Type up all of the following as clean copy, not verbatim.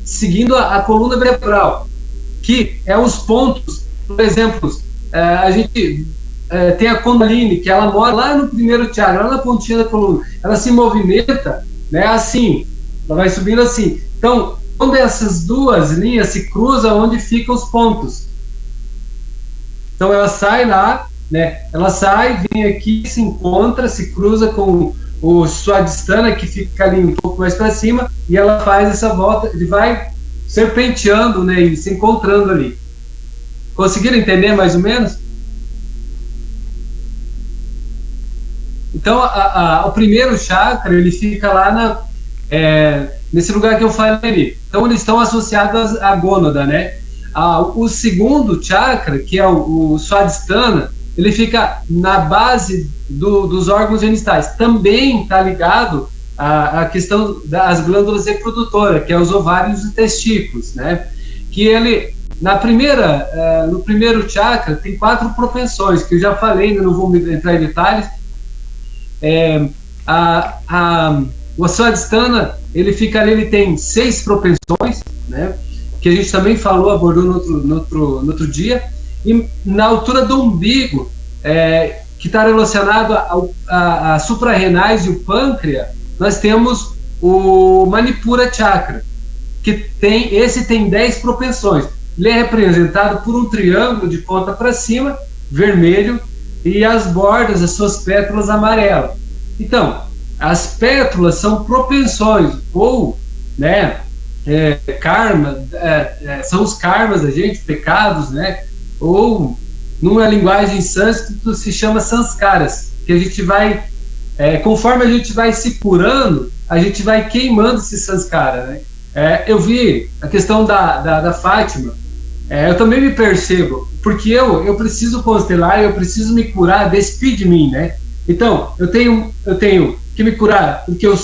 seguindo a coluna vertebral, que é os pontos. Por exemplo, a gente tem a Kundalini, que ela mora lá no primeiro chakra, lá na pontinha da coluna. Ela se movimenta, né, assim, ela vai subindo assim. Então, quando essas duas linhas se cruzam, onde ficam os pontos? Então, ela sai lá, né, ela sai, vem aqui, se encontra, se cruza com o Swadhisthana, que fica ali um pouco mais para cima, e ela faz essa volta, ele vai serpenteando, né, e se encontrando ali. Conseguiram entender mais ou menos? Então, o primeiro chakra, ele fica lá nesse lugar que eu falei ali. Então, eles estão associados à gônada, né? O segundo chakra, que é o Swadhisthana, ele fica na base dos órgãos genitais. Também está ligado à questão das glândulas reprodutoras, que é os ovários e testículos, né? Que ele, no primeiro chakra, tem 4 propensões, que eu já falei, ainda não vou entrar em detalhes. O Swadhisthana, ele fica ali, ele tem 6 propensões, né? Que a gente também abordou no outro dia, e na altura do umbigo, que está relacionado a suprarrenais e o pâncreas, nós temos o Manipura Chakra, que tem 10 propensões. Ele é representado por um triângulo de ponta para cima, vermelho, e as bordas, as suas pétalas amarelas. Então, as pétalas são propensões, ou, né, karma, são os karmas da gente, pecados, né, ou, numa linguagem sânscrito, se chama sanskaras, que a gente vai, conforme a gente vai se curando, a gente vai queimando esse sanskara, né. Eu vi a questão da Fátima, eu também me percebo, porque eu preciso constelar, eu preciso me curar, despir de mim, né. Então, eu tenho que me curar, porque eu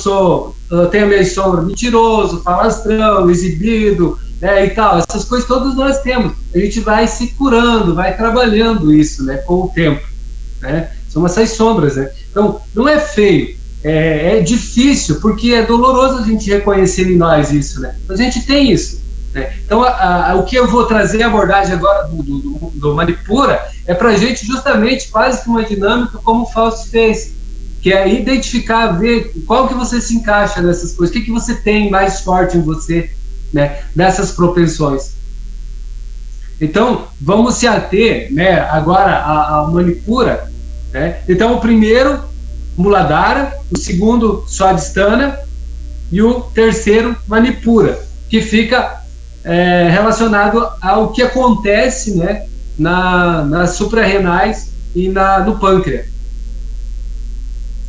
tenho a minha sombra, mentiroso, falastrão, exibido, e tal, essas coisas todas nós temos. A gente vai se curando, vai trabalhando isso, né, com o tempo, né. São essas sombras, né. Então, não é feio, é difícil, porque é doloroso a gente reconhecer em nós isso, né. A gente tem isso, né. Então, o que eu vou trazer a abordagem agora do Manipura é para a gente justamente quase que uma dinâmica como o Fausto fez, que é identificar, ver qual que você se encaixa nessas coisas, o que você tem mais forte em você, né, dessas propensões. Então, vamos se ater, né, agora ao Manipura, né. Então, o primeiro, Muladhara, o segundo, Swadhisthana, e o terceiro, Manipura, que fica relacionado ao que acontece, né, nas suprarrenais e no pâncreas.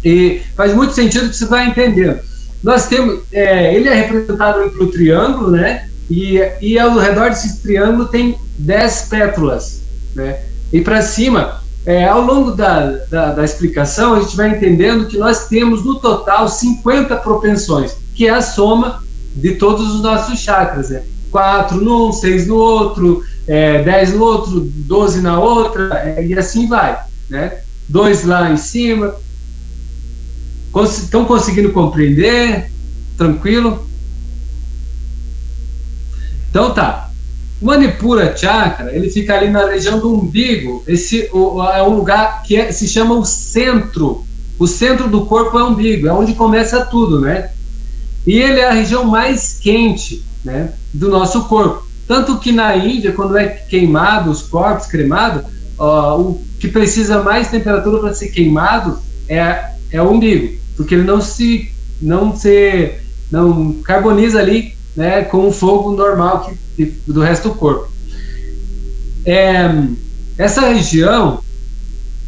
E faz muito sentido que você vai entendendo. Nós temos, ele é representado pelo triângulo, né? E ao redor desse triângulo tem 10 pétalas, né? E para cima, ao longo da explicação, a gente vai entendendo que nós temos no total 50 propensões, que é a soma de todos os nossos chakras, né? 4 num, 6 no outro, 10 no outro, 12 na outra, e assim vai, né? 2 lá em cima. Estão conseguindo compreender? Tranquilo? Então tá. O Manipura Chakra, ele fica ali na região do umbigo. Esse é um lugar que se chama o centro. O centro do corpo é o umbigo, é onde começa tudo, né? E ele é a região mais quente, né, do nosso corpo. Tanto que na Índia, quando é queimado, os corpos cremados, o que precisa mais temperatura para ser queimado é o umbigo, porque ele não carboniza ali, né, com o fogo normal do resto do corpo. Essa região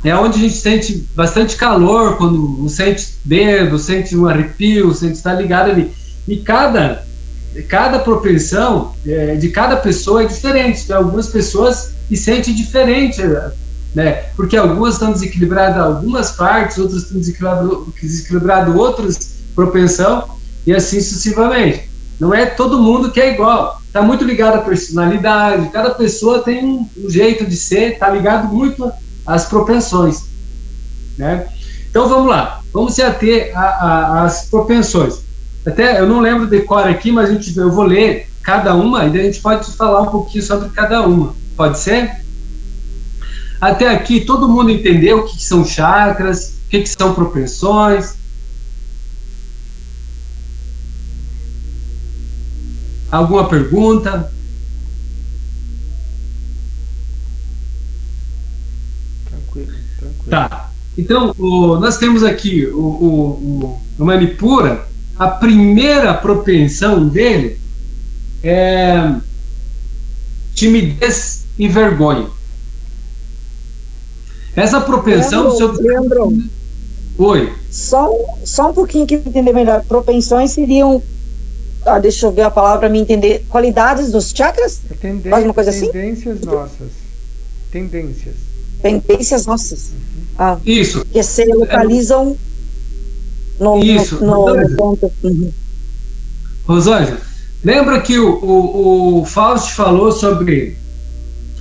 é onde a gente sente bastante calor, quando sente dedo, sente um arrepio, sente estar ligado ali. E cada propensão de cada pessoa é diferente. Tem algumas pessoas que sentem diferente, né? Porque algumas estão desequilibradas em algumas partes, outras estão desequilibradas outras propensão, e assim sucessivamente. Não é todo mundo que é igual. Está muito ligado à personalidade, cada pessoa tem um jeito de ser, está ligado muito às propensões, né? Então vamos lá, vamos se ater às propensões. Até eu não lembro de cor aqui, mas eu vou ler cada uma e daí a gente pode falar um pouquinho sobre cada uma. Pode ser? Até aqui todo mundo entendeu o que são chakras, o que são propensões? Alguma pergunta? Tranquilo. Tá. Então, nós temos aqui o Manipura, a primeira propensão dele é timidez e vergonha. Essa propensão... Leandro, Oi. só um pouquinho que eu entender melhor. Propensões seriam, deixa eu ver a palavra para me entender, qualidades dos chakras? Faz uma coisa assim? Tendências nossas. Tendências nossas. Isso. Que se localizam no ponto. Rosângela, lembra que o Fausto falou sobre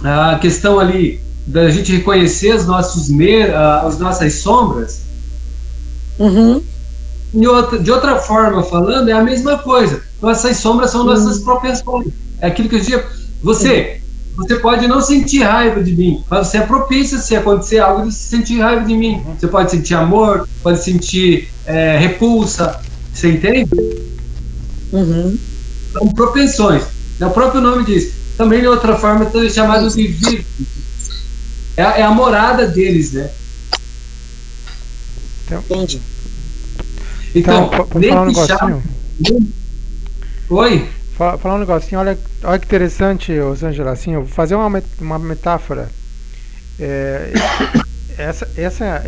a questão ali da gente reconhecer as nossas sombras? Uhum. De outra forma falando, é a mesma coisa. Nossas sombras são nossas propensões. É aquilo que eu dizia. Você pode não sentir raiva de mim, mas você é propício se acontecer algo de sentir raiva de mim. Você pode sentir amor, pode sentir repulsa. Você entende? Uhum. São propensões. O próprio nome diz. Também, de outra forma, é chamado de vírus. É a morada deles, né? Entendi. Então falar um negocinho. Oi? Falar um negocinho, olha que interessante, Rosângela, assim, eu vou fazer uma metáfora.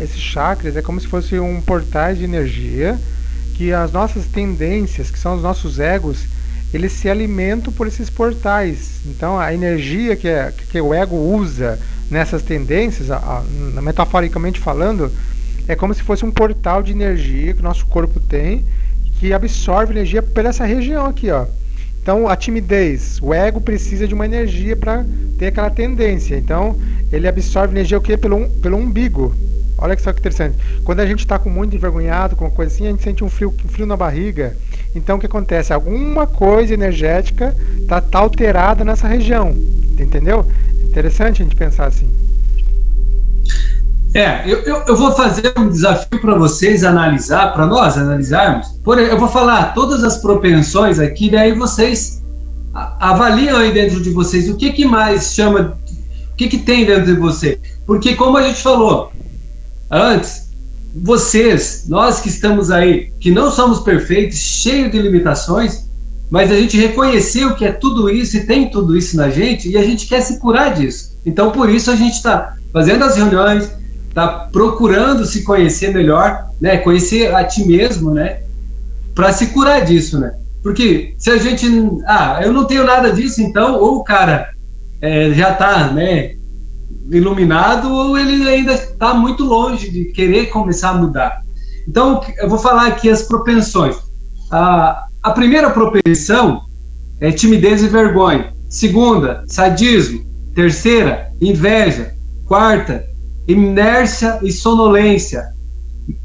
Esses chakras é como se fosse um portais de energia que as nossas tendências, que são os nossos egos, eles se alimentam por esses portais. Então a energia que o ego usa nessas tendências, metaforicamente falando, é como se fosse um portal de energia que o nosso corpo tem, que absorve energia por essa região aqui, ó. Então a timidez, o ego precisa de uma energia para ter aquela tendência. Então ele absorve energia o quê? Pelo umbigo. Olha só que interessante. Quando a gente está muito envergonhado, com uma coisa assim, a gente sente um frio na barriga. Então o que acontece? Alguma coisa energética está alterada nessa região. Entendeu? Interessante a gente pensar assim. Eu vou fazer um desafio para vocês analisar, para nós analisarmos. Eu vou falar todas as propensões aqui, daí vocês avaliam aí dentro de vocês o que mais chama, o que tem dentro de você. Porque, como a gente falou antes, nós que estamos aí, que não somos perfeitos, cheios de limitações, mas a gente reconheceu que é tudo isso e tem tudo isso na gente e a gente quer se curar disso. Então, por isso a gente está fazendo as reuniões, está procurando se conhecer melhor, né? Conhecer a ti mesmo, né? Para se curar disso, né? Porque se a gente... eu não tenho nada disso, então, ou o cara já está, né, iluminado, ou ele ainda está muito longe de querer começar a mudar. Então, eu vou falar aqui as propensões. A primeira propensão é timidez e vergonha. Segunda, sadismo. Terceira, inveja. Quarta, inércia e sonolência.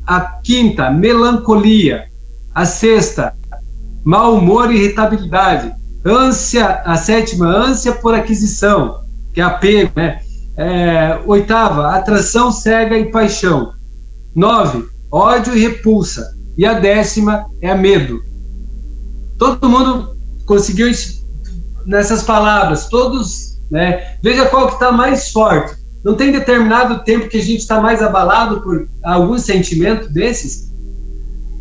A quinta, melancolia. A sexta, mau humor e irritabilidade. A sétima, ânsia por aquisição, que é apego, né? Oitava, atração cega e paixão. 9, ódio e repulsa. E a 10ª é medo. Todo mundo conseguiu nessas palavras, todos, né? Veja qual que está mais forte. Não tem determinado tempo que a gente está mais abalado por algum sentimento desses?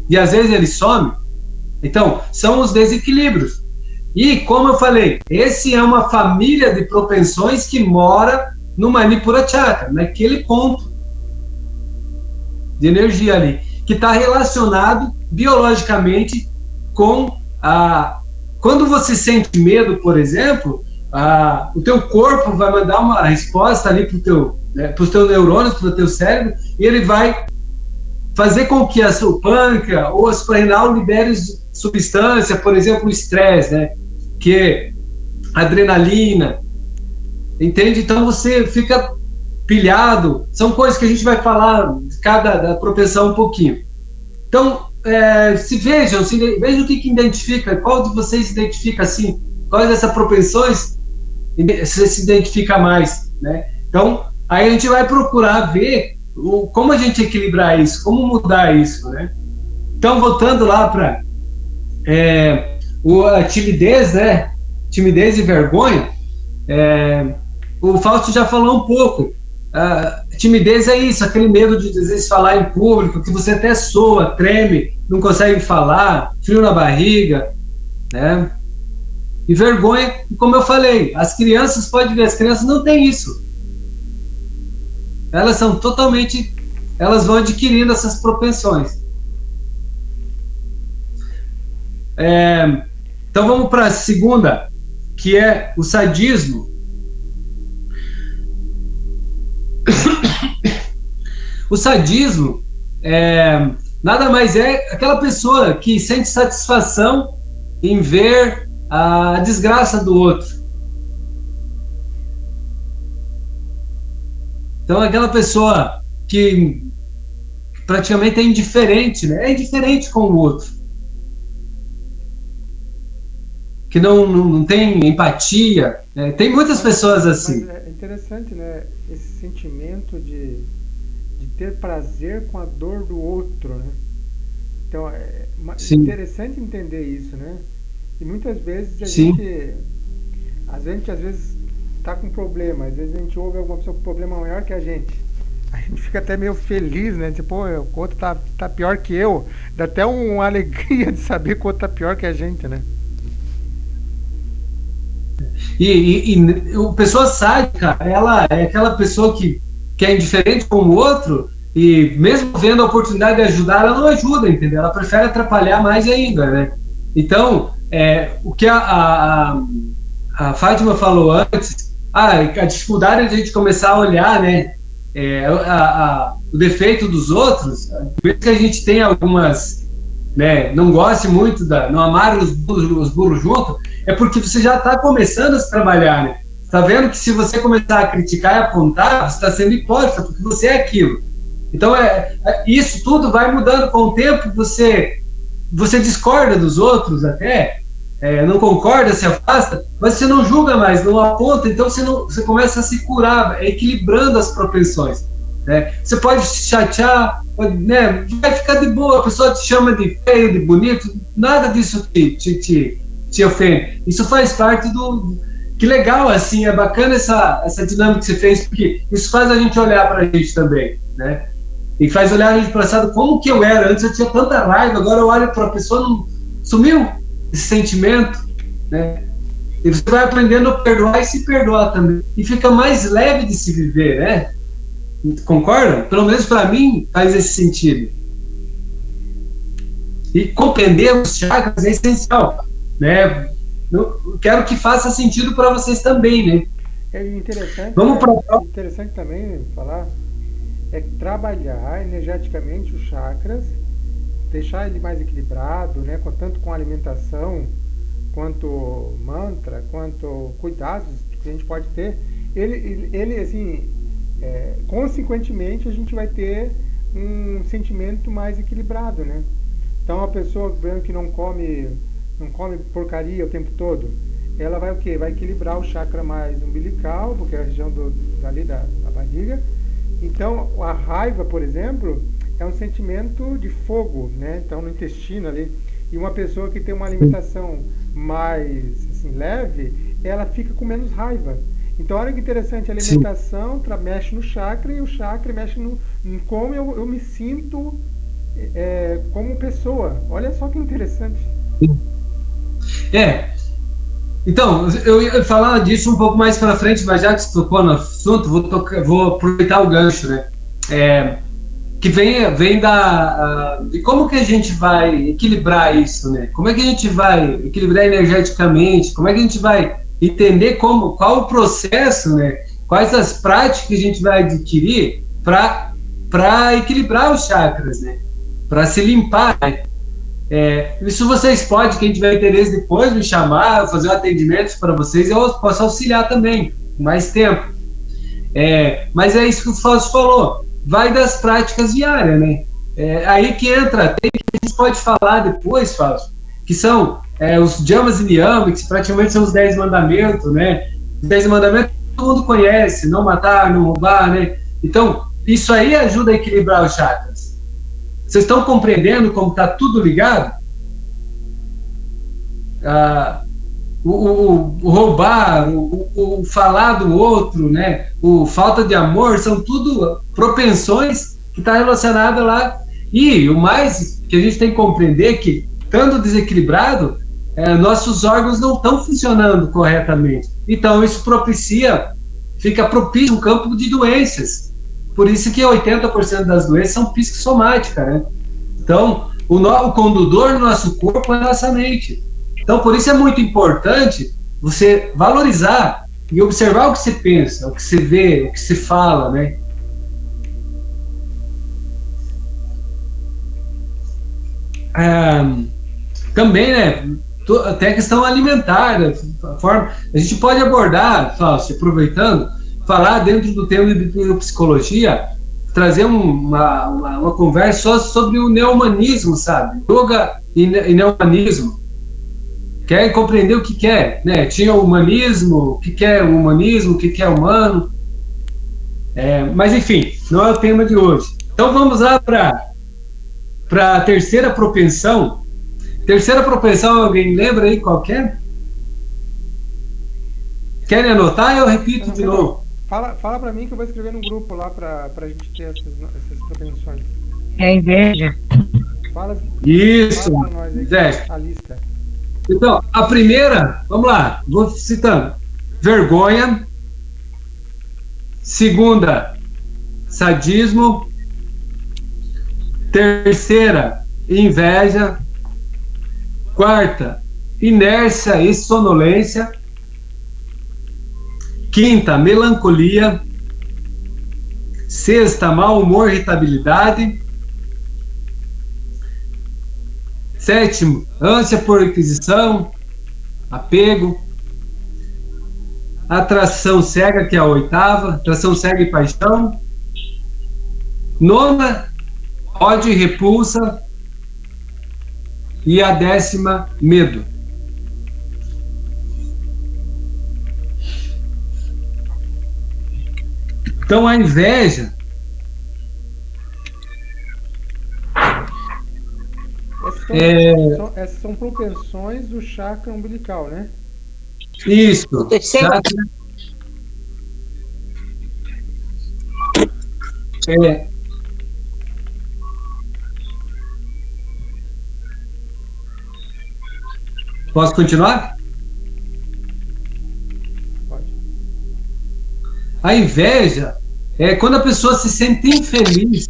E às vezes ele some? Então, são os desequilíbrios. E, como eu falei, esse é uma família de propensões que mora no Manipura Chakra, naquele ponto de energia ali, que está relacionado biologicamente com quando você sente medo, por exemplo, o teu corpo vai mandar uma resposta ali para os teus neurônios, para o teu cérebro, e ele vai fazer com que o pâncreas ou a suprarrenal libere substância, por exemplo, o estresse, né? Que é adrenalina, entende? Então você fica pilhado. São coisas que a gente vai falar da propensão um pouquinho. Então, vejam o que identifica, qual de vocês identifica assim, quais dessas propensões você se identifica mais, né? Então, aí a gente vai procurar ver como a gente equilibrar isso, como mudar isso, né? Então, voltando lá para a timidez, né? Timidez e vergonha, o Fausto já falou um pouco. Timidez é isso, aquele medo de, às vezes, falar em público, que você até soa, treme, não consegue falar, frio na barriga, né? E vergonha, como eu falei, as crianças, pode ver, as crianças não têm isso. Elas são totalmente, elas vão adquirindo essas propensões. Então vamos para a segunda, que é o sadismo. O sadismo nada mais é aquela pessoa que sente satisfação em ver a desgraça do outro. Então, aquela pessoa que praticamente é indiferente, né? É indiferente com o outro. Que não tem empatia. Né? Tem muitas pessoas assim. Mas é interessante, né? Esse sentimento de ter prazer com a dor do outro, né? Então, é interessante entender isso, né? E muitas vezes a gente às vezes tá com problema, às vezes a gente ouve alguma pessoa com problema maior que a gente fica até meio feliz, né? Tipo, o outro tá pior que eu. Dá até uma alegria de saber que o outro tá pior que a gente, né? E a pessoa sádica, ela é aquela pessoa que é indiferente com o outro e mesmo vendo a oportunidade de ajudar, ela não ajuda, entendeu? Ela prefere atrapalhar mais ainda, né? Então, o que a Fátima falou antes, a dificuldade de a gente começar a olhar, né, o defeito dos outros, mesmo que a gente tenha algumas, né, não goste muito, não amar os burros juntos, é porque você já está começando a se trabalhar, né? Está vendo que se você começar a criticar e apontar, você está sendo hipócrita, porque você é aquilo. Então, isso tudo vai mudando com o tempo, você discorda dos outros até, não concorda, se afasta, mas você não julga mais, não aponta, então você começa a se curar, equilibrando as propensões. Né? Você pode se chatear, né? Vai ficar de boa, a pessoa te chama de feio, de bonito, nada disso te ofende. Isso faz parte do... Que legal, assim, é bacana essa dinâmica que você fez, porque isso faz a gente olhar para a gente também, né? E faz olhar a gente para o passado, como que eu era, antes eu tinha tanta raiva, agora eu olho para a pessoa, não sumiu esse sentimento, né? E você vai aprendendo a perdoar e se perdoar também. E fica mais leve de se viver, né? Concorda? Pelo menos para mim faz esse sentido. E compreender os chakras é essencial, né? Eu quero que faça sentido para vocês também, né? É interessante. Interessante também falar trabalhar energeticamente os chakras, deixar ele mais equilibrado, né? Tanto com alimentação, quanto mantra, quanto cuidados que a gente pode ter. Ele assim, consequentemente, a gente vai ter um sentimento mais equilibrado, né? Então, a pessoa que não come porcaria o tempo todo, ela vai o quê? Vai equilibrar o chakra mais umbilical, porque é a região dali da barriga. Então, a raiva, por exemplo, é um sentimento de fogo, né? Então, no intestino ali. E uma pessoa que tem uma alimentação mais assim, leve, ela fica com menos raiva. Então, olha que interessante, a alimentação mexe no chakra e o chakra mexe em como eu me sinto como pessoa. Olha só que interessante. Então, eu ia falar disso um pouco mais para frente, mas já que você tocou no assunto, vou aproveitar o gancho, né? Que vem de como que a gente vai equilibrar isso, né? Como é que a gente vai equilibrar energeticamente? Como é que a gente vai entender qual o processo, né? Quais as práticas que a gente vai adquirir para equilibrar os chakras, né? Para se limpar, né? Isso vocês podem, quem tiver interesse depois, me chamar, fazer um atendimento para vocês, eu posso auxiliar também, com mais tempo. Mas é isso que o Fausto falou, vai das práticas diárias, né? Aí que entra, a gente pode falar depois, Fausto, que são os Yamas e Niyamas, que praticamente são os 10 mandamentos, né? Os 10 mandamentos todo mundo conhece, não matar, não roubar, né? Então, isso aí ajuda a equilibrar os chakras. Vocês estão compreendendo como está tudo ligado? O roubar, o falar do outro, né? O falta de amor, são tudo propensões que estão relacionadas lá. E o mais que a gente tem que compreender é que, estando desequilibrado, nossos órgãos não estão funcionando corretamente. Então, isso fica propício um campo de doenças. Por isso que 80% das doenças são psicossomáticas, né? Então, o condutor do nosso corpo é a nossa mente. Então, por isso é muito importante você valorizar e observar o que você pensa, o que você vê, o que você fala, né? Também, né? Até a questão alimentar, né? A gente pode abordar, Fausto, aproveitando, falar dentro do tema de biopsicologia, trazer uma conversa só sobre o neohumanismo, sabe? Yoga e neohumanismo. Quer compreender o que quer, né? Tinha o humanismo, o que é o humanismo, o que é humano. Mas, enfim, não é o tema de hoje. Então, vamos lá para a terceira propensão. Terceira propensão, alguém lembra aí qual que é? Querem anotar? Eu repito de novo. Fala para mim que eu vou escrever no grupo lá para a gente ter essas propensões. É a inveja. Isso, fala pra nós aí, inveja. A lista. Então, a primeira, vamos lá, vou citando. Vergonha. Segunda, sadismo. Terceira, inveja. Quarta, inércia e sonolência. Quinta, melancolia. Sexta, mau humor e irritabilidade. Sétimo, ânsia por aquisição, apego. Atração cega, que é a oitava, atração cega e paixão. Nona, ódio e repulsa. E a 10ª, medo. Então, a inveja... Essas são propensões do chakra umbilical, né? Isso. Posso continuar? Pode. A inveja é quando a pessoa se sente infeliz,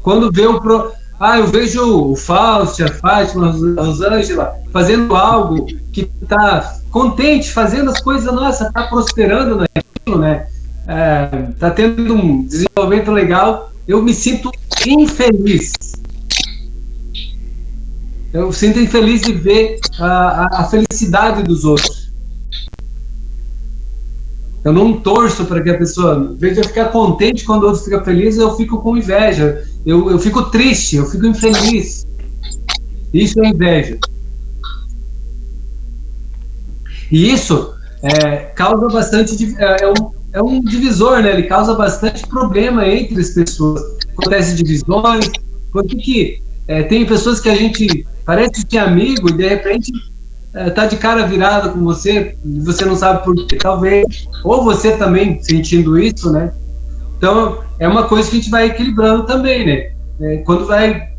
quando vê eu vejo o Fausto, a Fátima, a Rosângela fazendo algo que está contente, fazendo as coisas, nossa, está prosperando naquilo, né? Está tendo um desenvolvimento legal, eu me sinto infeliz. Eu sinto infeliz de ver a felicidade dos outros. Eu não torço para que a pessoa, em vez de eu ficar contente quando o outro fica feliz, eu fico com inveja. Eu fico triste, eu fico infeliz. Isso é inveja. E isso causa bastante... É um divisor, né? Ele causa bastante problema entre as pessoas. Acontece divisões. Porque tem pessoas que a gente parece ser amigo e de repente tá de cara virada com você, e você não sabe por quê. Talvez, ou você também sentindo isso, né? Então, é uma coisa que a gente vai equilibrando também, né? Quando vai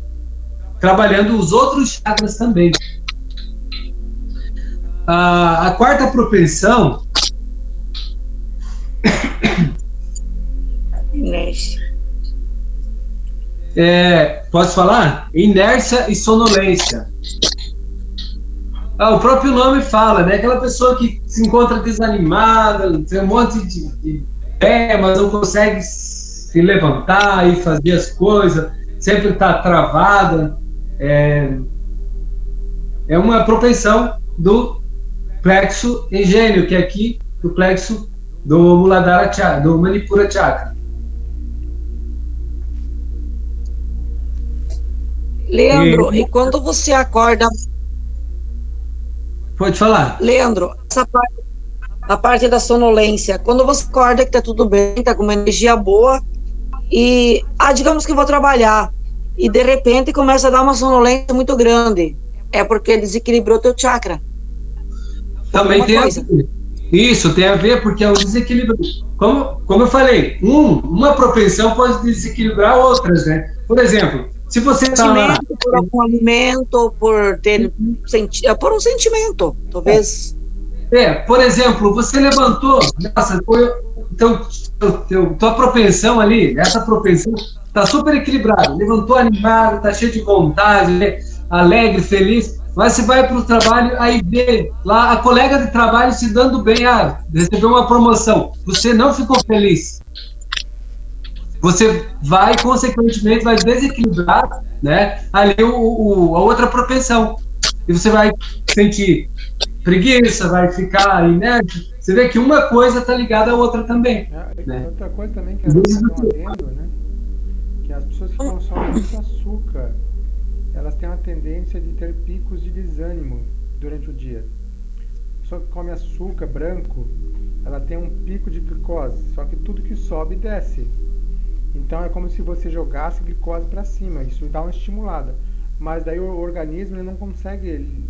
trabalhando os outros chakras também. A quarta propensão... Inércia. Posso falar? Inércia e sonolência. O próprio nome fala, né? Aquela pessoa que se encontra desanimada, tem um monte de ideia, mas não consegue se levantar e fazer as coisas, sempre está travada. É uma propensão do plexo egênio, que é aqui do plexo do Muladhara Chakra, do Manipura Chakra. Leandro, e quando você acorda, Pode falar. Leandro, a parte da sonolência, quando você acorda que tá tudo bem, tá com uma energia boa, e, digamos que eu vou trabalhar, e de repente começa a dar uma sonolência muito grande, é porque desequilibrou teu chakra. Também tem a ver. Isso, tem a ver porque é o desequilíbrio. Como eu falei, uma propensão pode desequilibrar outras, né? Por exemplo, se você está lá... Por algum alimento, por ter por um sentimento, talvez. Por exemplo, você levantou, nossa, então, tua propensão ali, essa propensão está super equilibrada, levantou animado, está cheio de vontade, né? Alegre, feliz, mas você vai para o trabalho, aí vê lá a colega de trabalho se dando bem, recebeu uma promoção, você não ficou feliz. Você vai, consequentemente, vai desequilibrar, né, ali a outra propensão. E você vai sentir preguiça, vai ficar inerte. Você vê que uma coisa está ligada à outra também. Né? Outra coisa também que é um adendo, né? Que as pessoas que consomem muito açúcar, elas têm uma tendência de ter picos de desânimo durante o dia. A pessoa que come açúcar branco, ela tem um pico de glicose, só que tudo que sobe desce. Então é como se você jogasse glicose para cima, isso dá uma estimulada. Mas daí o organismo ele não consegue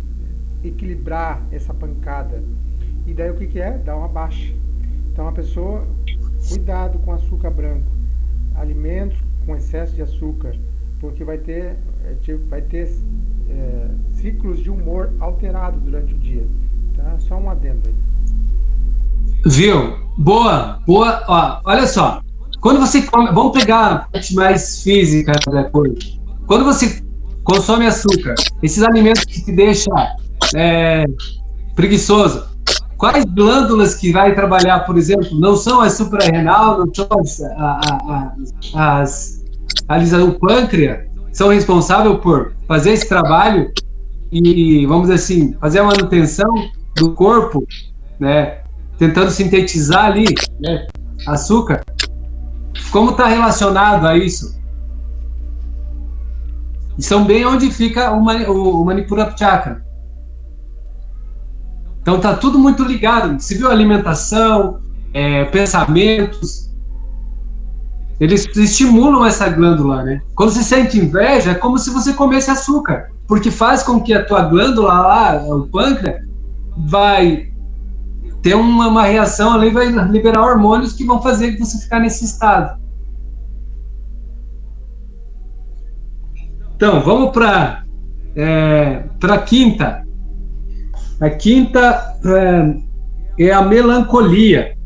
equilibrar essa pancada. E daí o que é? Dá uma baixa. Então a pessoa, cuidado com açúcar branco, alimentos com excesso de açúcar, porque vai ter ciclos de humor alterados durante o dia. Tá? Só um adendo aí. Viu? Boa. Ó, olha só. Quando você come, vamos pegar a parte mais física da coisa. Quando você consome açúcar, esses alimentos que te deixam preguiçoso, quais glândulas que vai trabalhar, por exemplo, não são as suprarrenal, não são o pâncreas, são responsáveis por fazer esse trabalho e, vamos dizer assim, fazer a manutenção do corpo, né, tentando sintetizar ali, né, açúcar. Como está relacionado a isso? São bem onde fica o Manipura Chakra. Então tá tudo muito ligado. Você viu alimentação, pensamentos, eles estimulam essa glândula, né? Quando você sente inveja, é como se você comesse açúcar, porque faz com que a tua glândula lá, o pâncreas, vai ter uma reação ali, vai liberar hormônios que vão fazer você ficar nesse estado. Então, vamos para a quinta. A quinta é a melancolia.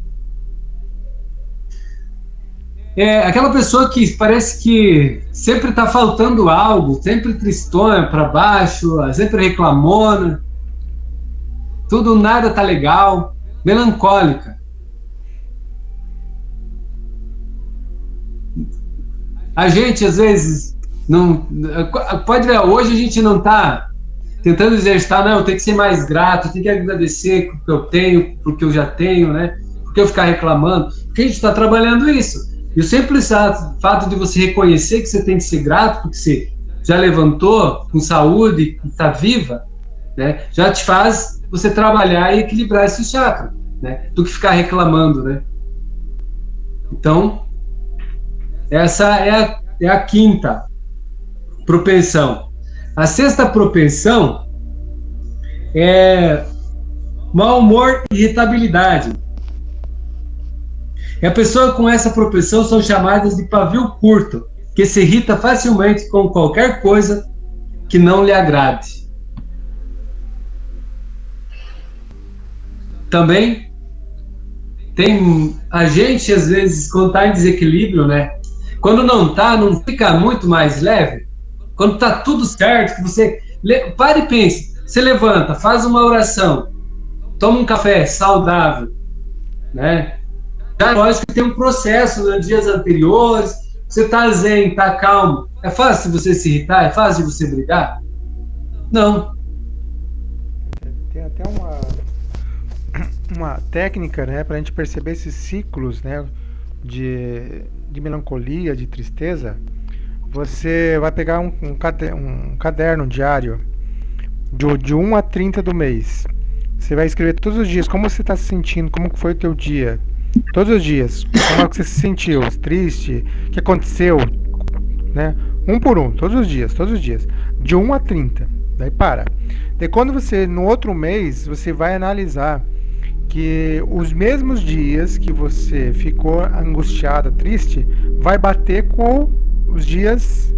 É aquela pessoa que parece que sempre está faltando algo, sempre tristonha para baixo, sempre reclamona, tudo, nada tá legal, melancólica. A gente, às vezes, não pode ver, hoje a gente não está tentando exercitar, não, eu tenho que ser mais grato, eu tenho que agradecer o que eu tenho, porque eu já tenho, né? Porque eu ficar reclamando, porque a gente está trabalhando isso. E o simples fato de você reconhecer que você tem que ser grato, porque você já levantou com saúde, está viva, né? Já te faz você trabalhar e equilibrar esse chakra, né? Do que ficar reclamando, né? Então, essa é a quinta propensão. A sexta propensão é mau humor e irritabilidade. E a pessoa com essa propensão são chamadas de pavio curto, que se irrita facilmente com qualquer coisa que não lhe agrade. Também tem a gente, às vezes, quando está em desequilíbrio, né? Quando não está, não fica muito mais leve. Quando está tudo certo, que você... Para e pense. Você levanta, faz uma oração, toma um café saudável, né? Já lógico que tem um processo nos dias anteriores, você está zen, está calmo. É fácil você se irritar? É fácil você brigar? Não. Tem até uma técnica, né, para a gente perceber esses ciclos, né, de melancolia, de tristeza. você vai pegar um caderno diário de 1 a 30 do mês. Você vai escrever todos os dias como você está se sentindo, como que foi o teu dia. Todos os dias. Como é que você se sentiu? Triste? O que aconteceu? Né? Um por um, todos os dias. De 1 a 30. Daí para. Daí quando você, no outro mês, você vai analisar que os mesmos dias que você ficou angustiada, triste, vai bater com os dias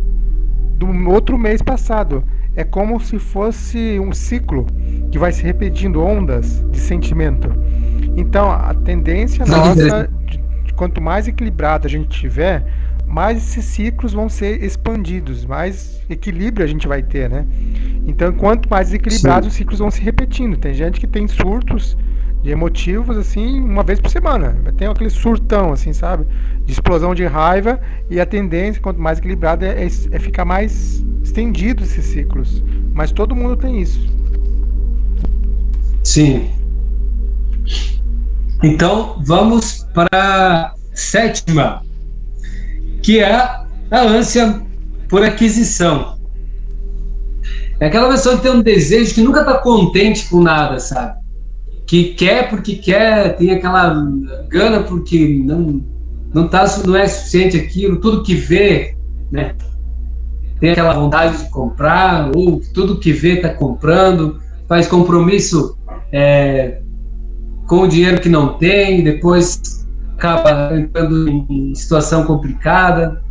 do outro mês passado. É como se fosse um ciclo que vai se repetindo, ondas de sentimento. Então, a tendência nossa, quanto mais equilibrado a gente tiver, mais esses ciclos vão ser expandidos, mais equilíbrio a gente vai ter, né? Então, quanto mais equilibrados, os ciclos vão se repetindo. Tem gente que tem surtos de emotivos, assim, uma vez por semana. Tem aquele surtão, assim, sabe? De explosão de raiva, e a tendência, quanto mais equilibrado, é ficar mais estendido esses ciclos. Mas todo mundo tem isso. Sim. Então, vamos para a sétima, que é a ânsia por aquisição. É aquela pessoa que tem um desejo que nunca está contente com nada, sabe? Que quer porque quer, tem aquela gana porque não é suficiente aquilo, tudo que vê, né? Tem aquela vontade de comprar, ou tudo que vê está comprando, faz compromisso com o dinheiro que não tem, depois acaba entrando em situação complicada.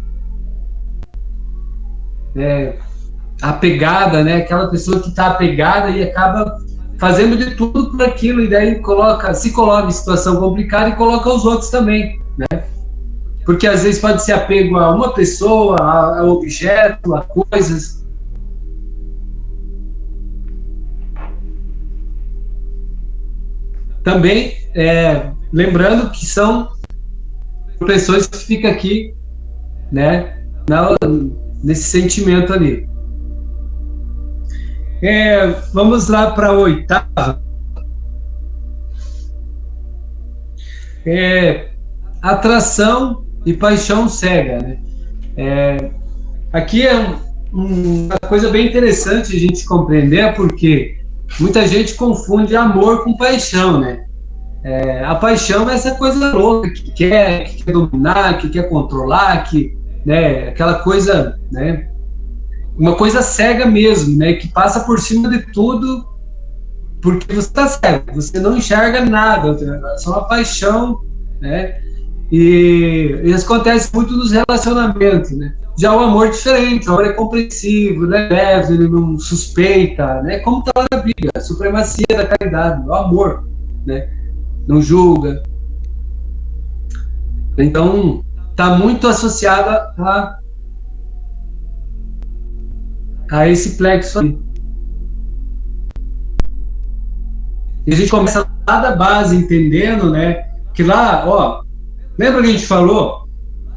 Apegada, né? Aquela pessoa que está apegada e acaba fazendo de tudo por aquilo, e daí se coloca em situação complicada e coloca os outros também, né? Porque às vezes pode ser apego a uma pessoa, a objeto, a coisas. Também, lembrando que são pessoas que ficam aqui, né, nesse sentimento ali. Vamos lá para a oitava. Atração e paixão cega, né? Aqui é uma coisa bem interessante a gente compreender, porque muita gente confunde amor com paixão, né? A paixão é essa coisa louca que quer dominar, que quer controlar, né, aquela coisa, né? Uma coisa cega mesmo, né? Que passa por cima de tudo, porque você está cego, você não enxerga nada, é só uma paixão, né? E isso acontece muito nos relacionamentos, né? Já o amor é diferente, o amor é compreensivo, né? Leve, ele não suspeita, né? Como está lá na Bíblia, a supremacia da caridade, o amor, né? Não julga. Então, está muito associado a esse plexo aí. E a gente começa lá da base, entendendo, né? Que lá, ó, lembra que a gente falou?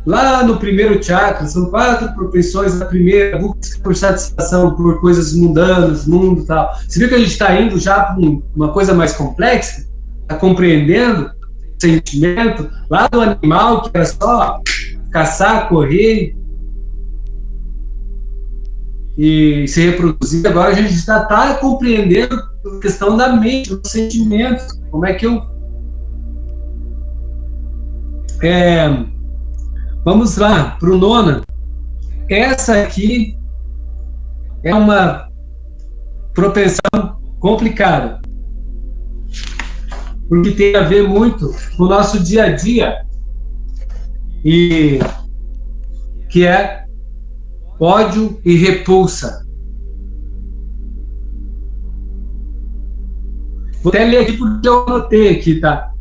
Lá no primeiro chakra, são 4 propensões. A primeira, busca por satisfação, por coisas mundanas, mundo e tal. Você viu que a gente está indo já para uma coisa mais complexa? Está compreendendo o sentimento lá do animal, que era só caçar, correr e se reproduzir. Agora a gente está compreendendo a questão da mente, do sentimento. Como é que eu... Vamos lá para o nona. Essa aqui é uma propensão complicada, porque tem a ver muito com o nosso dia a dia, e que é ódio e repulsa. Vou até ler aqui porque eu anotei aqui, tá?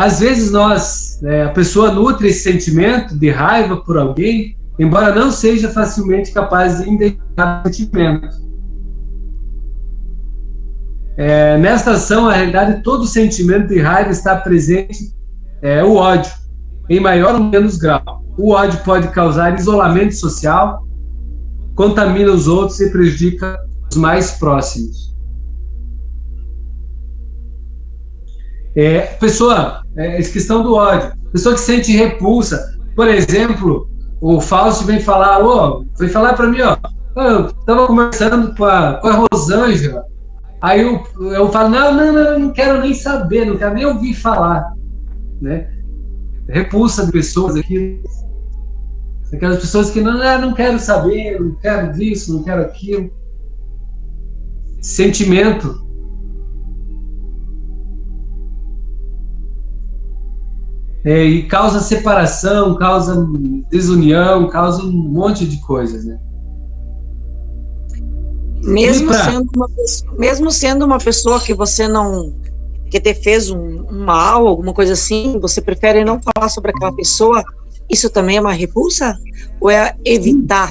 Às vezes a pessoa nutre esse sentimento de raiva por alguém, embora não seja facilmente capaz de identificar o sentimento. Nesta ação, na realidade, todo sentimento de raiva está presente, o ódio, em maior ou menos grau. O ódio pode causar isolamento social, contamina os outros e prejudica os mais próximos. Pessoa, essa questão do ódio, pessoa que sente repulsa, por exemplo, o Fausto vem falar, vem falar para mim, eu estava conversando com a Rosângela, aí eu falo, não quero nem saber, não quero nem ouvir falar, né? Repulsa de pessoas aqui, aquelas pessoas que não quero saber, não quero disso, não quero aquilo. Sentimento. E causa separação, causa desunião, causa um monte de coisas, né? Mesmo sendo uma pessoa que você não, que te fez um mal, alguma coisa assim, você prefere não falar sobre aquela pessoa, isso também é uma repulsa? Ou é evitar?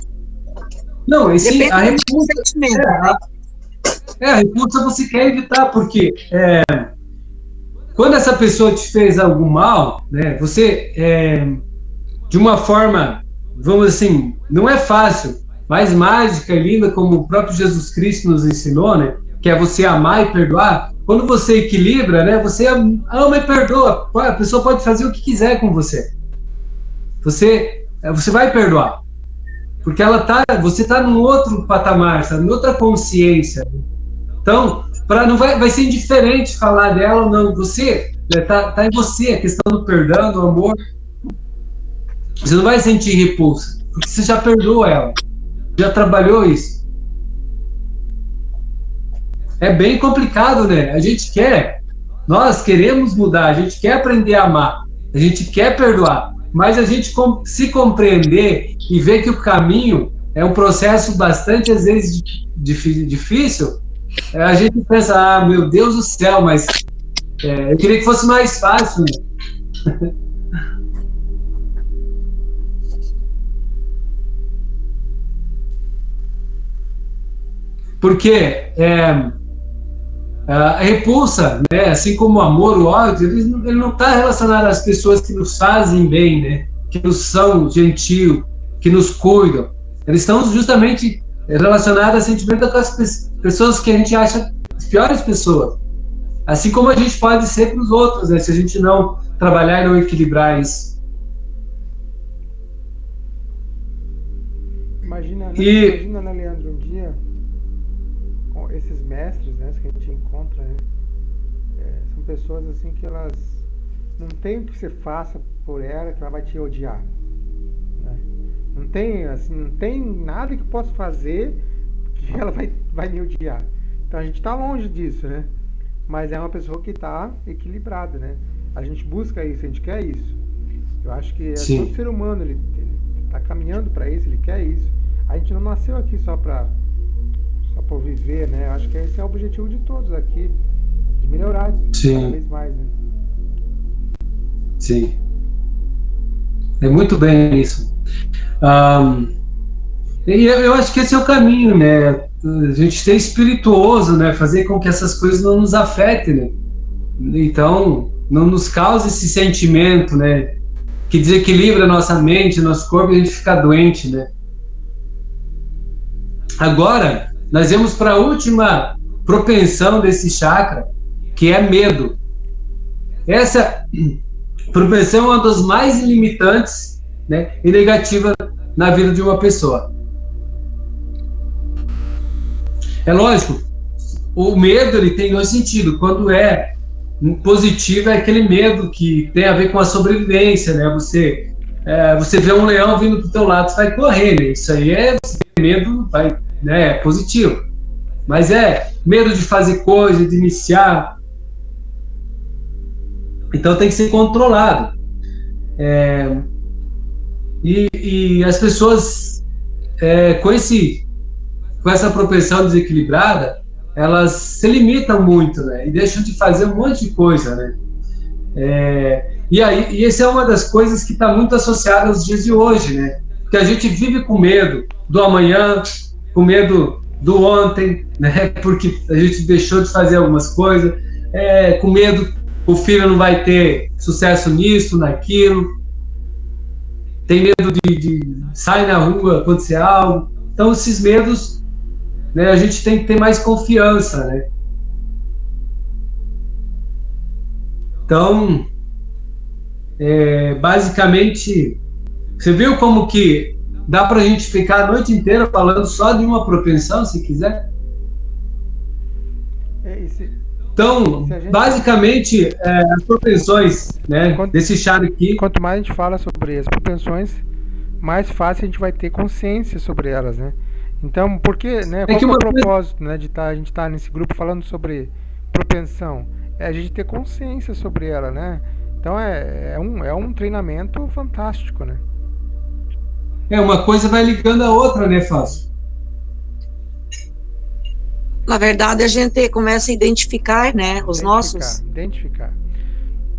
Não, esse, a repulsa, do sentimento, né? A repulsa você quer evitar, porque quando essa pessoa te fez algum mal, né, você, de uma forma, vamos assim, não é fácil, mas mágica e linda, como o próprio Jesus Cristo nos ensinou, né, que é você amar e perdoar. Quando você equilibra, né, você ama e perdoa. A pessoa pode fazer o que quiser com você. Você vai perdoar. Porque você está num outro patamar, sabe, em outra consciência. Então, não vai ser indiferente falar dela ou não. Você, tá em você a questão do perdão, do amor. Você não vai sentir repulsa, porque você já perdoou ela, já trabalhou isso. É bem complicado, né? Nós queremos mudar, a gente quer aprender a amar, a gente quer perdoar, mas a gente se compreender e ver que o caminho é um processo bastante, às vezes, difícil. A gente pensa, meu Deus do céu, mas eu queria que fosse mais fácil, né? Porque a repulsa, né, assim como o amor, o ódio, ele não está relacionado às pessoas que nos fazem bem, né, que nos são gentil, que nos cuidam. Eles estão justamente relacionados a sentimento com as pessoas que a gente acha as piores pessoas. Assim como a gente pode ser para os outros, né, se a gente não trabalhar e não equilibrar isso. Imagina, né, Leandro, um dia, com esses mestres, né, que a gente encontra, né, são pessoas assim que elas não tem o que você faça por ela que ela vai te odiar, né? Não tem nada que possa fazer que ela vai me odiar. Então a gente está longe disso, né? Mas é uma pessoa que está equilibrada, né? A gente busca isso, a gente quer isso. Eu acho que todo ser humano ele está caminhando para isso, ele quer isso. A gente não nasceu aqui só por viver, né? Eu acho que esse é o objetivo de todos aqui, de melhorar cada vez mais, né? Sim. É muito bem isso. E eu acho que esse é o caminho, né? A gente ser espirituoso, né? Fazer com que essas coisas não nos afetem, né? Então, não nos cause esse sentimento, né? Que desequilibra a nossa mente, nosso corpo, e a gente fica doente, né? Agora, nós vamos para a última propensão desse chakra, que é medo. Essa propensão é uma das mais limitantes, né, e negativa na vida de uma pessoa. É lógico, o medo ele tem dois sentidos. Quando é positivo, é aquele medo que tem a ver com a sobrevivência, né? Você vê um leão vindo para o teu lado, você vai correr, né? Isso aí medo, né, é positivo. Mas é medo de fazer coisa, de iniciar. Então tem que ser controlado. E as pessoas com essa propensão desequilibrada, elas se limitam muito, né? E deixam de fazer um monte de coisa, né? E essa é uma das coisas que está muito associada aos dias de hoje, né? Porque a gente vive com medo do amanhã, com medo do ontem, né? Porque a gente deixou de fazer algumas coisas, com medo que o filho não vai ter sucesso nisso, naquilo, tem medo de sair na rua, acontecer algo. Então esses medos, né, a gente tem que ter mais confiança, né? Então, basicamente, Você viu como que dá pra gente ficar a noite inteira falando só de uma propensão, se quiser? Então, basicamente, as propensões, né, desse char aqui... Quanto mais a gente fala sobre as propensões, mais fácil a gente vai ter consciência sobre elas, né? Então, por que, né, qual que é o propósito, né, de a gente estar nesse grupo falando sobre propensão? É a gente ter consciência sobre ela, né? Então, é um treinamento fantástico, né? Uma coisa vai ligando a outra, né, Fábio? Na verdade, a gente começa a identificar, né, os nossos...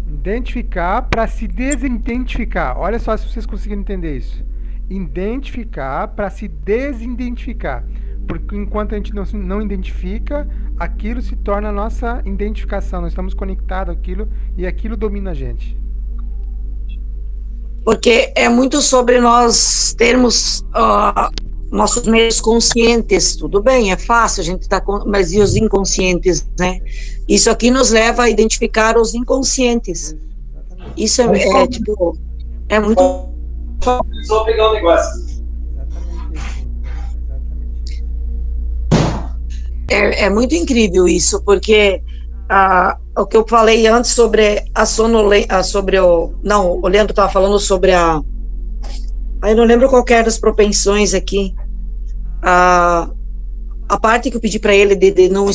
Identificar para se desidentificar. Olha só se vocês conseguirem entender isso. Identificar para se desidentificar. Porque enquanto a gente não identifica, aquilo se torna a nossa identificação. Nós estamos conectados àquilo e aquilo domina a gente. Porque é muito sobre nós termos nossos meios conscientes. Tudo bem, é fácil, a gente tá mas e os inconscientes, né? Isso aqui nos leva a identificar os inconscientes. Isso tipo, é muito... Só pegar um negócio. É muito incrível isso, porque o que eu falei antes sobre a sonolência, o Leandro estava falando sobre eu não lembro qual era das propensões aqui, a parte que eu pedi para ele de não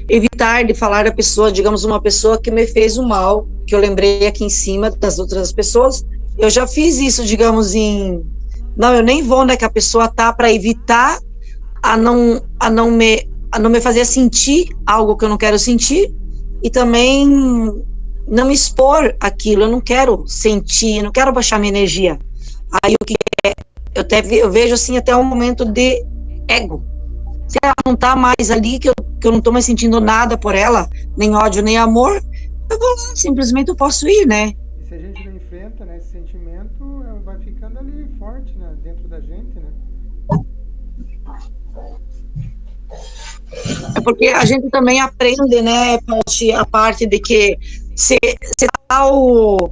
evitar de falar a pessoa, digamos, uma pessoa que me fez o mal, que eu lembrei aqui em cima das outras pessoas, eu já fiz isso, digamos, eu nem vou onde é que a pessoa tá, para evitar a não me fazer sentir algo que eu não quero sentir, e também não me expor aquilo, eu não quero sentir, eu não quero baixar minha energia. Aí o que eu vejo assim até um momento de ego. Se ela não tá mais ali, que eu não tô mais sentindo nada por ela, nem ódio, nem amor, eu vou lá, simplesmente eu posso ir, né? E se a gente não enfrenta, né, esse sentimento, vai ficando ali forte, né, dentro da gente, né? É porque a gente também aprende, né, a parte de que se tal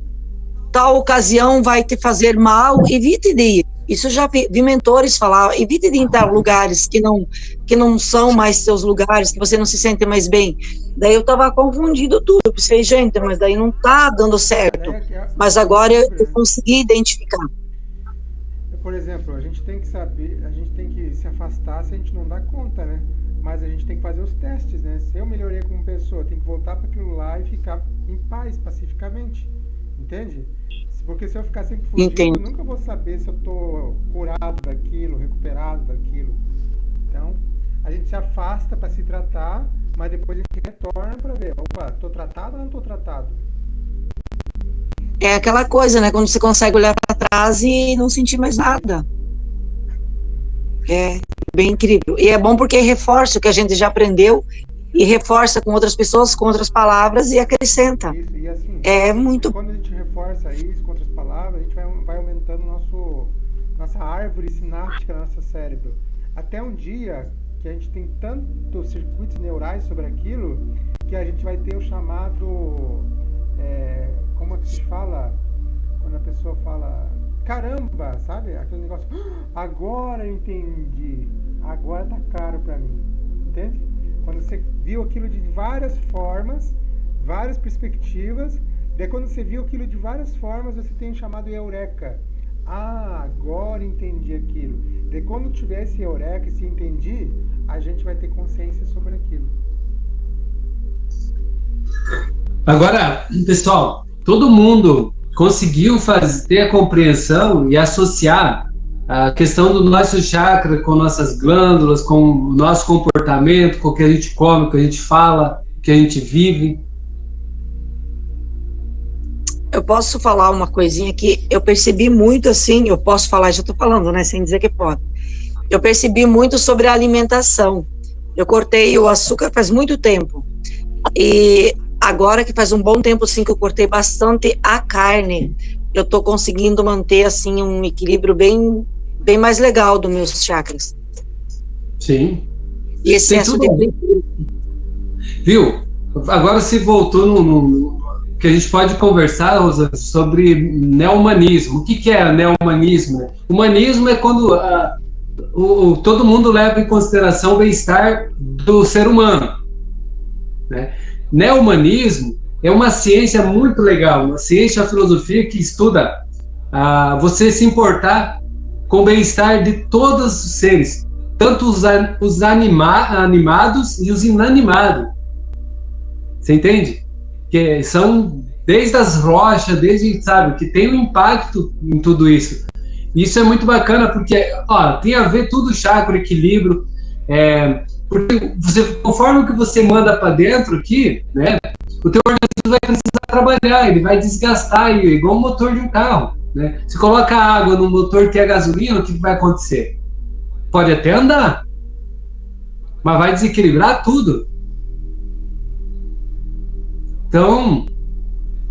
ocasião vai te fazer mal, evite de ir. Isso já vi mentores falar, evite de ir em lugares que não são mais seus lugares, que você não se sente mais bem. Daí eu tava confundido tudo, eu pensei, gente, mas daí não tá dando certo. Mas agora eu consegui identificar. Por exemplo, a gente tem que saber, a gente tem que se afastar se a gente não dá conta, né? Mas a gente tem que fazer os testes, né? Se eu melhorei como pessoa, tem que voltar para aquilo lá e ficar em paz, pacificamente. Entende? Porque se eu ficar sempre fugindo, eu nunca vou saber se eu tô curado daquilo, recuperado daquilo. Então, a gente se afasta para se tratar, mas depois a gente retorna para ver, opa, tô tratado ou não tô tratado? É aquela coisa, né? Quando você consegue olhar para trás e não sentir mais nada. É bem incrível. E é bom porque reforça o que a gente já aprendeu e reforça com outras pessoas, com outras palavras e acrescenta. Isso, e assim, muito... Quando a gente reforça isso com outras palavras, a gente vai aumentando nossa árvore sináptica no nosso cérebro. Até um dia que a gente tem tantos circuitos neurais sobre aquilo, que a gente vai ter o chamado... como é que se fala? Quando a pessoa fala... Caramba, sabe? Aquele negócio... Agora eu entendi. Agora tá claro pra mim. Entende? Quando você viu aquilo de várias formas, várias perspectivas, daí quando você viu aquilo de várias formas, você tem o chamado eureka. Agora entendi aquilo. Daí quando tiver esse eureka, esse entendi, a gente vai ter consciência sobre aquilo. Agora, pessoal, todo mundo conseguiu ter a compreensão e associar a questão do nosso chakra com nossas glândulas, com o nosso comportamento, com o que a gente come, o que a gente fala, o que a gente vive? Eu posso falar uma coisinha que eu percebi muito assim, eu posso falar, já estou falando, né, sem dizer que pode. Eu percebi muito sobre a alimentação. Eu cortei o açúcar faz muito tempo. E agora que faz um bom tempo, assim, que eu cortei bastante a carne, eu tô conseguindo manter, assim, um equilíbrio bem mais legal dos meus chakras. Sim. E excesso de... Viu? Agora você voltou no que a gente pode conversar, Rosa, sobre neo-humanismo. O que é neo-humanismo? Humanismo é quando todo mundo leva em consideração o bem-estar do ser humano, né? Neo-humanismo é uma ciência muito legal, uma ciência, uma filosofia que estuda você se importar com o bem-estar de todos os seres, tanto os animados e os inanimados. Você entende? Que são desde as rochas, sabe, que tem um impacto em tudo isso. Isso é muito bacana porque, tem a ver tudo chakra, equilíbrio, porque conforme que você manda para dentro aqui, né, o teu organismo vai precisar trabalhar, ele vai desgastar, igual o motor de um carro, né? Se coloca água no motor que é gasolina, o que vai acontecer? Pode até andar, mas vai desequilibrar tudo. Então,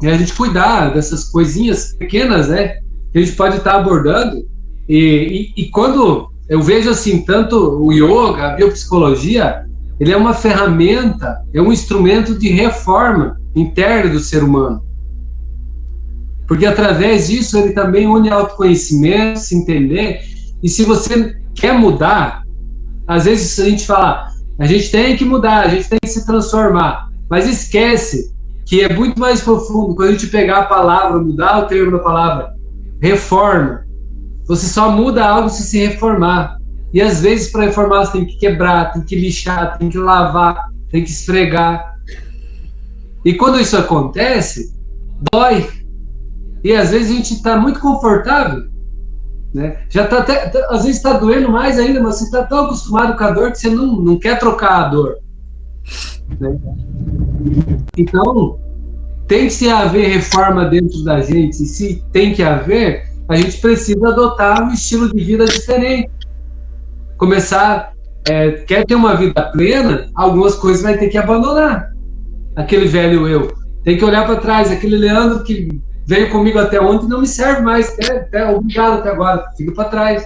a gente cuidar dessas coisinhas pequenas, né, que a gente pode estar abordando, e quando eu vejo assim, tanto o yoga, a biopsicologia, ele é uma ferramenta, é um instrumento de reforma interna do ser humano. Porque através disso ele também une autoconhecimento, se entender, e se você quer mudar, às vezes a gente fala, a gente tem que mudar, a gente tem que se transformar, mas esquece que é muito mais profundo quando a gente pegar a palavra, mudar o termo da palavra, reforma. Você só muda algo se se reformar. E às vezes para reformar você tem que quebrar, tem que lixar, tem que lavar, tem que esfregar. E quando isso acontece, dói. E às vezes a gente está muito confortável, né? Já tá até, às vezes está doendo mais ainda, mas você está tão acostumado com a dor que você não quer trocar a dor, né? Então, tem que haver reforma dentro da gente, e se tem que haver, a gente precisa adotar um estilo de vida diferente. Começar, quer ter uma vida plena, algumas coisas vai ter que abandonar. Aquele velho eu, tem que olhar para trás, aquele Leandro que veio comigo até ontem não me serve mais, obrigado até agora, fica para trás.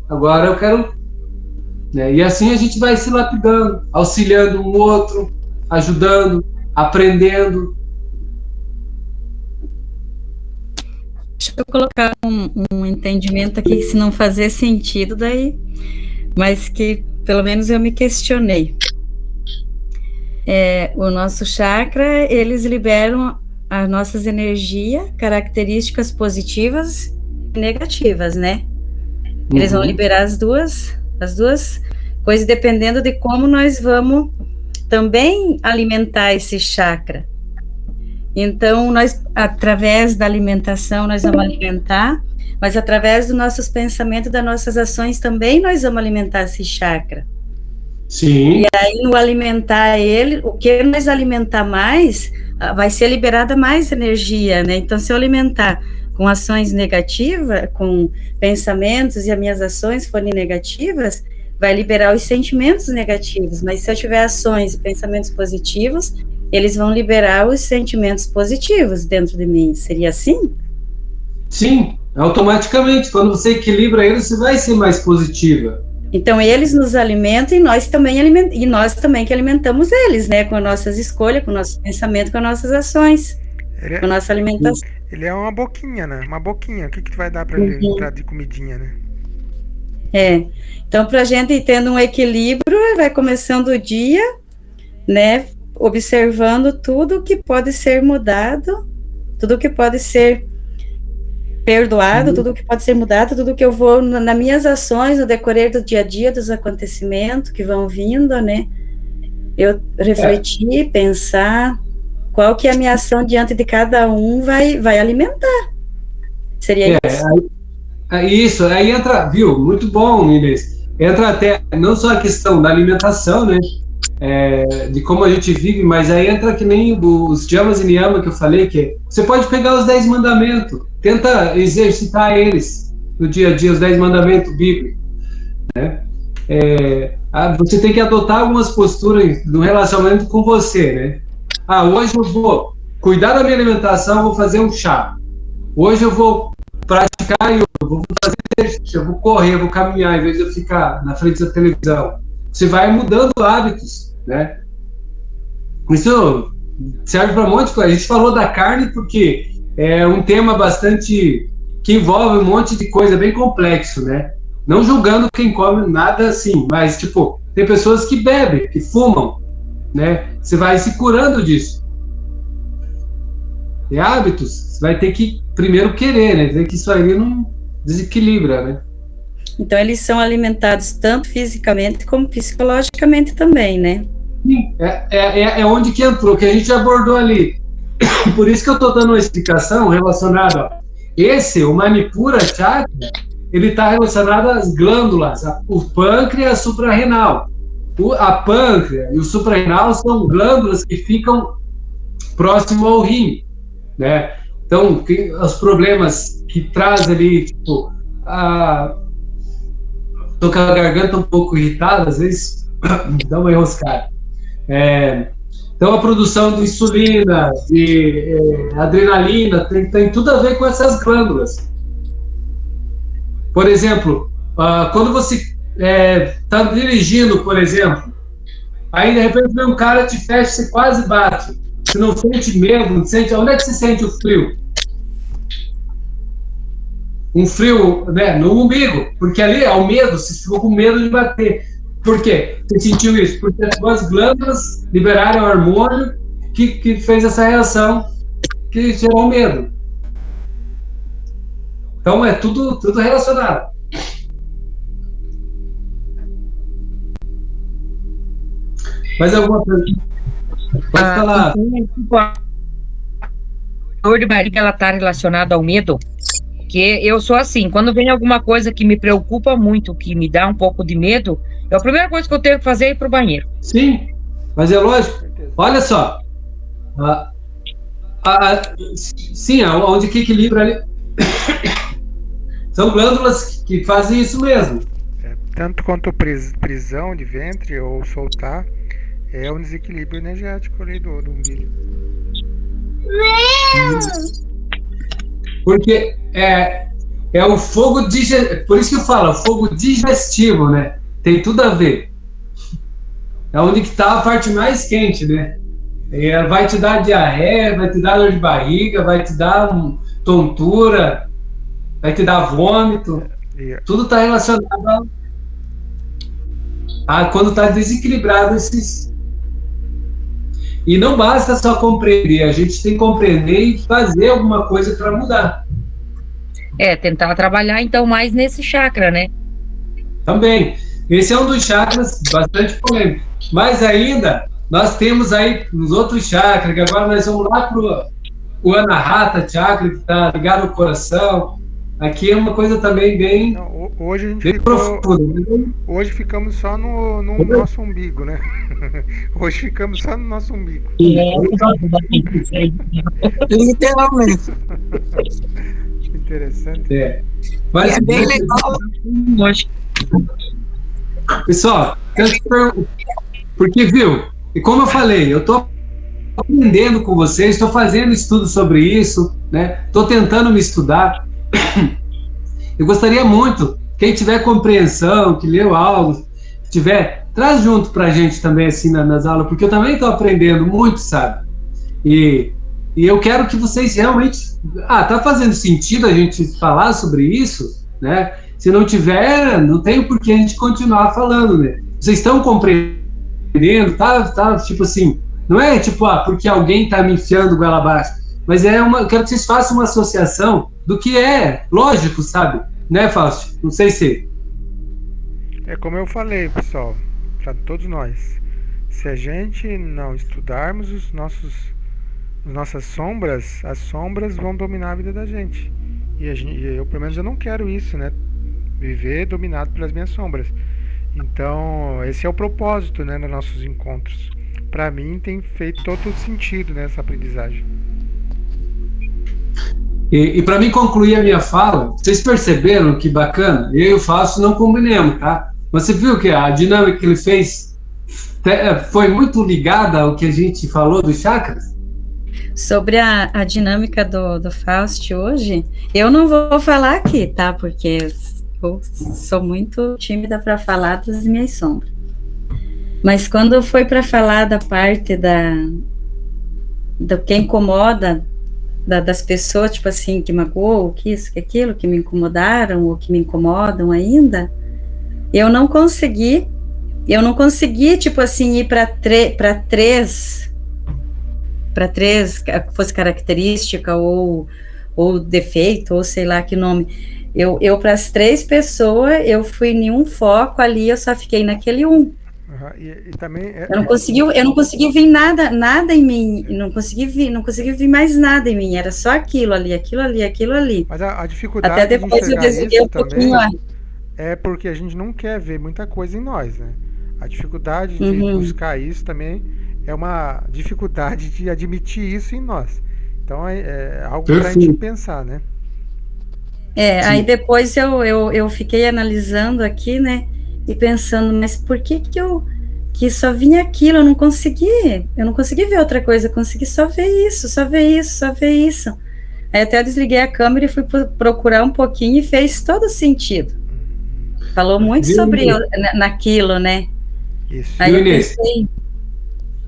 Agora eu quero, né? E assim a gente vai se lapidando, auxiliando um outro, ajudando, aprendendo. Deixa eu colocar um entendimento aqui, se não fazer sentido daí, mas que pelo menos eu me questionei. O nosso chakra, eles liberam as nossas energias, características positivas e negativas, né? Eles vão liberar as duas coisas, dependendo de como nós vamos também alimentar esse chakra. Então, nós, através da alimentação, nós vamos alimentar, mas através dos nossos pensamentos, das nossas ações também, nós vamos alimentar esse chakra. Sim. E aí, no alimentar ele, o que nós alimentar mais, vai ser liberada mais energia, né? Então, se eu alimentar com ações negativas, com pensamentos, e as minhas ações forem negativas, vai liberar os sentimentos negativos, mas se eu tiver ações e pensamentos positivos, eles vão liberar os sentimentos positivos dentro de mim. Seria assim? Sim, automaticamente. Quando você equilibra eles, você vai ser mais positiva. Então, eles nos alimentam e nós também que alimentamos eles, né? Com as nossas escolhas, com o nosso pensamento, com as nossas ações, com a nossa alimentação. Ele é uma boquinha, né? Uma boquinha. O que tu vai dar para ele entrar de comidinha, né? Então, para a gente ir tendo um equilíbrio, vai começando o dia, né? Observando tudo que pode ser mudado, tudo que pode ser perdoado, tudo que pode ser mudado, tudo que eu vou, nas minhas ações, no decorrer do dia a dia, dos acontecimentos que vão vindo, né? Eu refletir, pensar, qual que é a minha ação diante de cada um vai alimentar. Seria isso? Isso, aí entra, viu? Muito bom, Inês. Entra até, não só a questão da alimentação, né? De como a gente vive, mas aí entra que nem os yamas e niyamas que eu falei, que você pode pegar os 10 mandamentos, tenta exercitar eles no dia a dia, os 10 mandamentos bíblicos, né? Você tem que adotar algumas posturas no relacionamento com você, né? Hoje eu vou cuidar da minha alimentação, vou fazer um chá. Hoje eu vou praticar yoga, vou fazer exercício, eu vou correr, eu vou caminhar, em vez de eu ficar na frente da televisão. Você vai mudando hábitos, né? Isso serve para um monte de coisa. A gente falou da carne porque é um tema bastante que envolve um monte de coisa bem complexo, né? Não julgando quem come nada assim, mas, tipo, tem pessoas que bebem, que fumam, né? Você vai se curando disso. Tem hábitos, você vai ter que primeiro querer, né? Dizer que isso aí não desequilibra, né? Então, eles são alimentados tanto fisicamente como psicologicamente também, né? Sim, é onde que entrou, que a gente abordou ali. Por isso que eu estou dando uma explicação relacionada. O Manipura Chakra, ele está relacionado às glândulas, o pâncreas e a suprarrenal. A pâncreas e o suprarrenal são glândulas que ficam próximo ao rim, né? Então, os problemas que traz ali, tipo, tô com a garganta um pouco irritada, às vezes dá uma enroscada. Então, a produção de insulina, de adrenalina, tem tudo a ver com essas glândulas. Por exemplo, quando você está dirigindo, por exemplo, aí de repente vem um cara, te fecha, você quase bate. Você não sente medo, não sente. Onde é que você sente o frio? Um frio, né, no umbigo, porque ali é o medo, você ficou com medo de bater. Por quê? Você sentiu isso? Porque as suas glândulas liberaram o hormônio que fez essa reação que gerou medo. Então é tudo relacionado. Mais alguma pergunta? Pode falar. A dor de barriga, ela está relacionada ao medo? Porque eu sou assim, quando vem alguma coisa que me preocupa muito, que me dá um pouco de medo, a primeira coisa que eu tenho que fazer é ir pro banheiro. Sim, mas é lógico. Olha só. Sim, onde que equilibra ali. São glândulas que fazem isso mesmo. Tanto quanto prisão de ventre ou soltar, é um desequilíbrio energético ali do umbigo. Porque é o fogo digestivo. Por isso que eu falo, o fogo digestivo, né? Tem tudo a ver. É onde que está a parte mais quente, né? Vai te dar diarreia, vai te dar dor de barriga, vai te dar tontura, vai te dar vômito. Tudo está relacionado a quando está desequilibrado esses. E não basta só compreender, a gente tem que compreender e fazer alguma coisa para mudar. Tentar trabalhar então mais nesse chakra, né? Também. Esse é um dos chakras bastante polêmico. Mas ainda, nós temos aí nos outros chakras, que agora nós vamos lá para o Anahata Chakra, que está ligado ao coração. Aqui é uma coisa também bem, não, hoje a gente bem profunda. Hoje ficamos só no nosso umbigo, né? Hoje ficamos só no nosso umbigo. Literalmente. Interessante. Mas é bem legal. Pessoal, porque, viu? E como eu falei, eu estou aprendendo com vocês, estou fazendo estudo sobre isso, né? Estou tentando me estudar. Eu gostaria muito, quem tiver compreensão, que leu algo, traz junto pra gente também, assim, nas aulas, porque eu também estou aprendendo muito, sabe? E eu quero que vocês realmente... tá fazendo sentido a gente falar sobre isso, né? Se não tiver, não tem por que a gente continuar falando, né? Vocês estão compreendendo, tá tipo assim, não é tipo, porque alguém tá me enfiando goela abaixo, mas eu quero que vocês façam uma associação do que é lógico, sabe? Né, Fausto? Não sei se... É como eu falei, pessoal, para todos nós. Se a gente não estudarmos as nossas sombras, as sombras vão dominar a vida da gente. E eu, pelo menos, eu não quero isso, né? Viver dominado pelas minhas sombras. Então, esse é o propósito, né, dos nossos encontros. Para mim, tem feito todo sentido nessa aprendizagem. E para mim concluir a minha fala, vocês perceberam que bacana? Eu e o Fausto não combinamos, tá? Você viu que a dinâmica que ele fez foi muito ligada ao que a gente falou dos chakras? Sobre a dinâmica do Fausto hoje, eu não vou falar aqui, tá? Porque eu sou muito tímida para falar das minhas sombras. Mas quando foi para falar da parte do que incomoda das pessoas, tipo assim, que magoou, que isso, que aquilo, que me incomodaram ou que me incomodam ainda, eu não consegui, tipo assim, ir para três, que fosse característica ou defeito, ou sei lá que nome. Eu para as 3 pessoas, eu fui em um foco ali, eu só fiquei naquele um. E também eu não consegui ver nada em mim, não consegui ver mais nada em mim, era só aquilo ali. Mas a dificuldade até depois de eu desliguei um pouquinho lá. É porque a gente não quer ver muita coisa em nós, né? A dificuldade de buscar isso também é uma dificuldade de admitir isso em nós. Então é algo para a gente pensar, né? Aí depois eu fiquei analisando aqui, né? E pensando, mas por que só vinha aquilo? Eu não consegui ver outra coisa, eu consegui só ver isso. Aí até eu desliguei a câmera e fui procurar um pouquinho e fez todo sentido. Falou muito sobre naquilo, né? Isso. Aí eu pensei,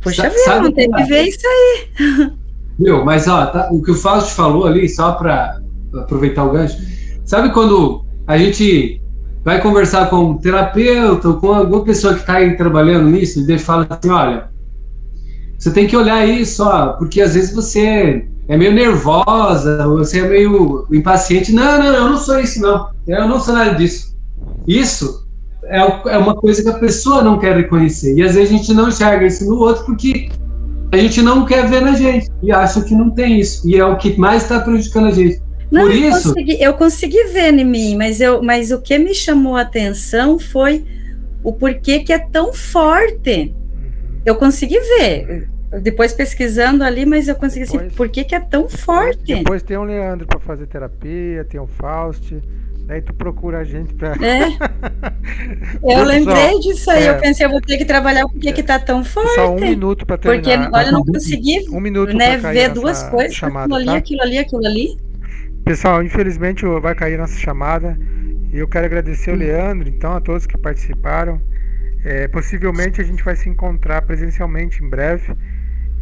puxa vida, não tem que ver isso aí. Viu, mas ó, o que o Fausto falou ali, só para aproveitar o gancho, sabe quando a gente vai conversar com um terapeuta ou com alguma pessoa que está trabalhando nisso, e ele fala assim, olha, você tem que olhar isso, porque às vezes você é meio nervosa, você é meio impaciente. Não, eu não sou isso, não. Eu não sou nada disso. Isso é uma coisa que a pessoa não quer reconhecer. E às vezes a gente não enxerga isso no outro porque a gente não quer ver na gente e acha que não tem isso. E é o que mais está prejudicando a gente. Não, por isso, eu consegui ver em mim, mas o que me chamou a atenção foi o porquê que é tão forte. Eu consegui ver, depois pesquisando ali, mas eu consegui ver por que é tão forte. Depois tem o Leandro para fazer terapia, tem o Fausto, daí tu procura a gente para... Eu lembrei disso aí, eu pensei, eu vou ter que trabalhar o porquê que tá tão forte. Só 1 minuto para terminar. Porque, olha, eu não consegui 1 minuto ver duas coisas, chamada, aquilo ali. Pessoal, infelizmente vai cair nossa chamada e eu quero agradecer o Leandro, então, a todos que participaram. Possivelmente a gente vai se encontrar presencialmente em breve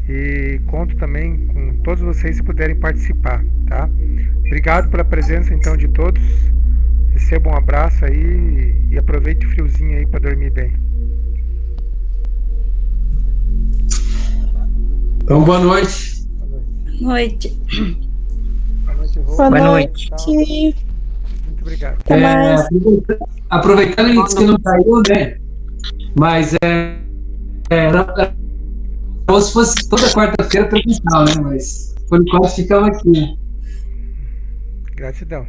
e conto também com todos vocês se puderem participar, tá? Obrigado pela presença, então, de todos. Receba um abraço aí e aproveite o friozinho aí para dormir bem. Então, boa noite. Boa noite. Boa noite. Muito obrigado. Aproveitando isso que não caiu, né? Mas como se fosse toda quarta-feira presencial, né? Mas por enquanto ficamos aqui. Gratidão.